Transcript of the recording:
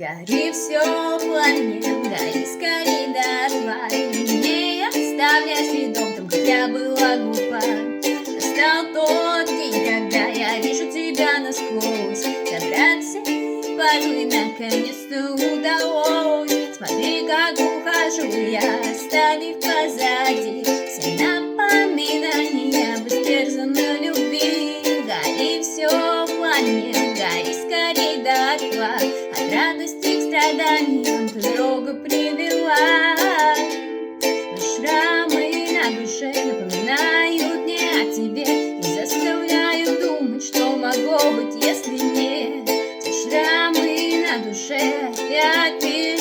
Гори все пламенем, гори скорей дотла, и не оставляй следов там, как я была глупа. Настал тот день, когда я вижу тебя насквозь. Добраться порой наконец-то удалось. Смотри, как ухожу я, оставив позади все напоминания об истерзанной любви. Гори все пламенем, гори скорей дотла. От радости к страданиям ты дорога привела. Но шрамы на душе напоминают мне о тебе и заставляют думать, что могло быть, если нет. Те шрамы на душе опять